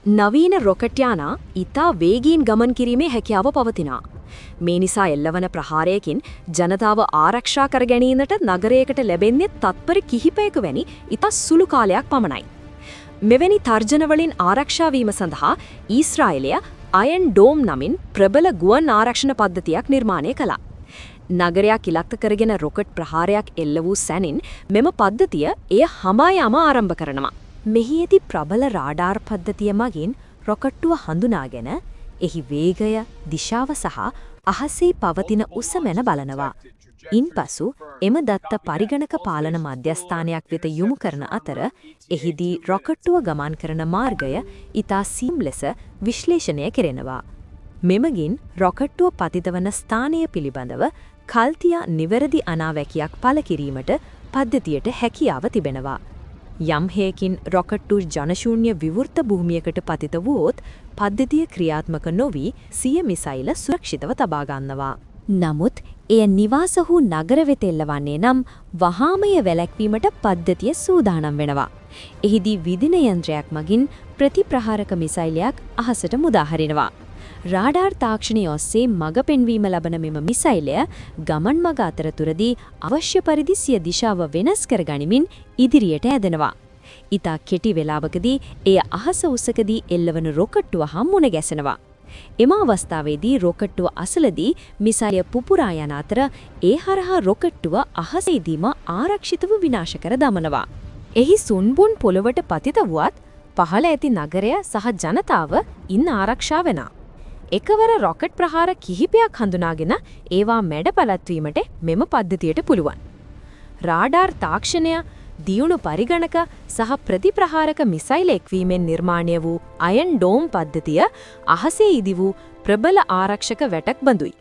නවීන රොකට් යානා ඉතා වේගීන් ගමන් කිරීමේ හැකියාව පවතිනවා. මේ නිසා එල්ලවන ප්‍රහාරයකින් ජනතාව ආරක්ෂා කර ගැනීමට නගරයකට ලැබෙන්නේ තත්පර කිහිපයක වැනි ඉතා සුළු කාලයක් පමණයි. මෙවැනි තර්ජන වලින් ආරක්ෂා වීම සඳහා ඊශ්‍රායලය අයන් ඩෝම් නමින් ප්‍රබල ගුවන් ආරක්ෂණ පද්ධතියක් නිර්මාණය කළා. නගරයක් ඉලක්ක කරගෙන රොකට් ප්‍රහාරයක් එල්ල වූ සැනින් මෙම පද්ධතිය එය හමා යාම ආරම්භ කරනවා. මෙහි ඇති ප්‍රබල රාඩාර් පද්ධතිය මගින් රොකට්ටුව හඳුනාගෙන එහි වේගය, දිශාව සහ අහසේ පවතින උස මැන බලනවා. ඉන්පසු එම දත්ත පරිගණක පාලන මධ්‍යස්ථානයක් වෙත යොමු කරන අතර එහිදී රොකට්ටුව ගමන් කරන මාර්ගය ඉතා සීම්ලෙස විශ්ලේෂණය කෙරෙනවා. මෙමගින් රොකට්ටුව පතිත වන ස්ථානය පිළිබඳව කල්තියා නිවැරදි අනාවැකියක් පළ කිරීමට පද්ධතියට හැකියාව තිබෙනවා. යම් හේකින් රොකට්ටු ජනශූන්‍ය විවෘත භූමියකට පතිත වුවොත් පද්ධතිය ක්‍රියාත්මක නොවී සිය මිසයිල සුරක්ෂිතව තබා ගන්නවා. නමුත් එය නිවාස වූ නගර වෙත එල්ලවන්නේ නම් වහාමය වැළැක්වීමට පද්ධතිය සූදානම් වෙනවා. එහිදී විදින යන්ත්‍රයක් මගින් ප්‍රතිප්‍රහාරක මිසයිලයක් අහසට මුදා හරිනවා. රාඩාර් තාක්ෂණය ඔස්සේ මඟ පෙන්වීම ලබන මෙම මිසයිලය ගමන් මඟ අතරතුරදී අවශ්‍ය පරිදි සිය දිශාව වෙනස් කර ගනිමින් ඉදිරියට ඇදෙනවා. ඉතා කෙටි වේලාවකදී එය අහස උසකදී එල්ලවන රොකට්ටුව හා මුණ ගැසෙනවා. එම අවස්ථාවේදී රොකට්ටුව අසලදී මිසයිලය පුපුරා යන අතර ඒ හරහා රොකට්ටුව අහසේදීම ආරක්ෂිතව විනාශ කර දමනවා. එහි සුන්බුන් පොළවට පතිත වුවත් පහළ ඇති නගරය සහ ජනතාව ඉන් ආරක්ෂා වෙනවා. එකවර රොකට් ප්‍රහාර කිහිපයක් හඳුනාගෙන ඒවා මැඩ පැවැත්වීමට මෙම පද්ධතියට පුළුවන්. රාඩාර් තාක්ෂණය, දියුණු පරිගණක සහ ප්‍රතිප්‍රහාරක මිසයිල් එක්වීමෙන් නිර්මාණය වූ අයන් ඩෝම් පද්ධතිය අහසේ ඉදි වූ ප්‍රබල ආරක්ෂක වැටක් බඳුයි.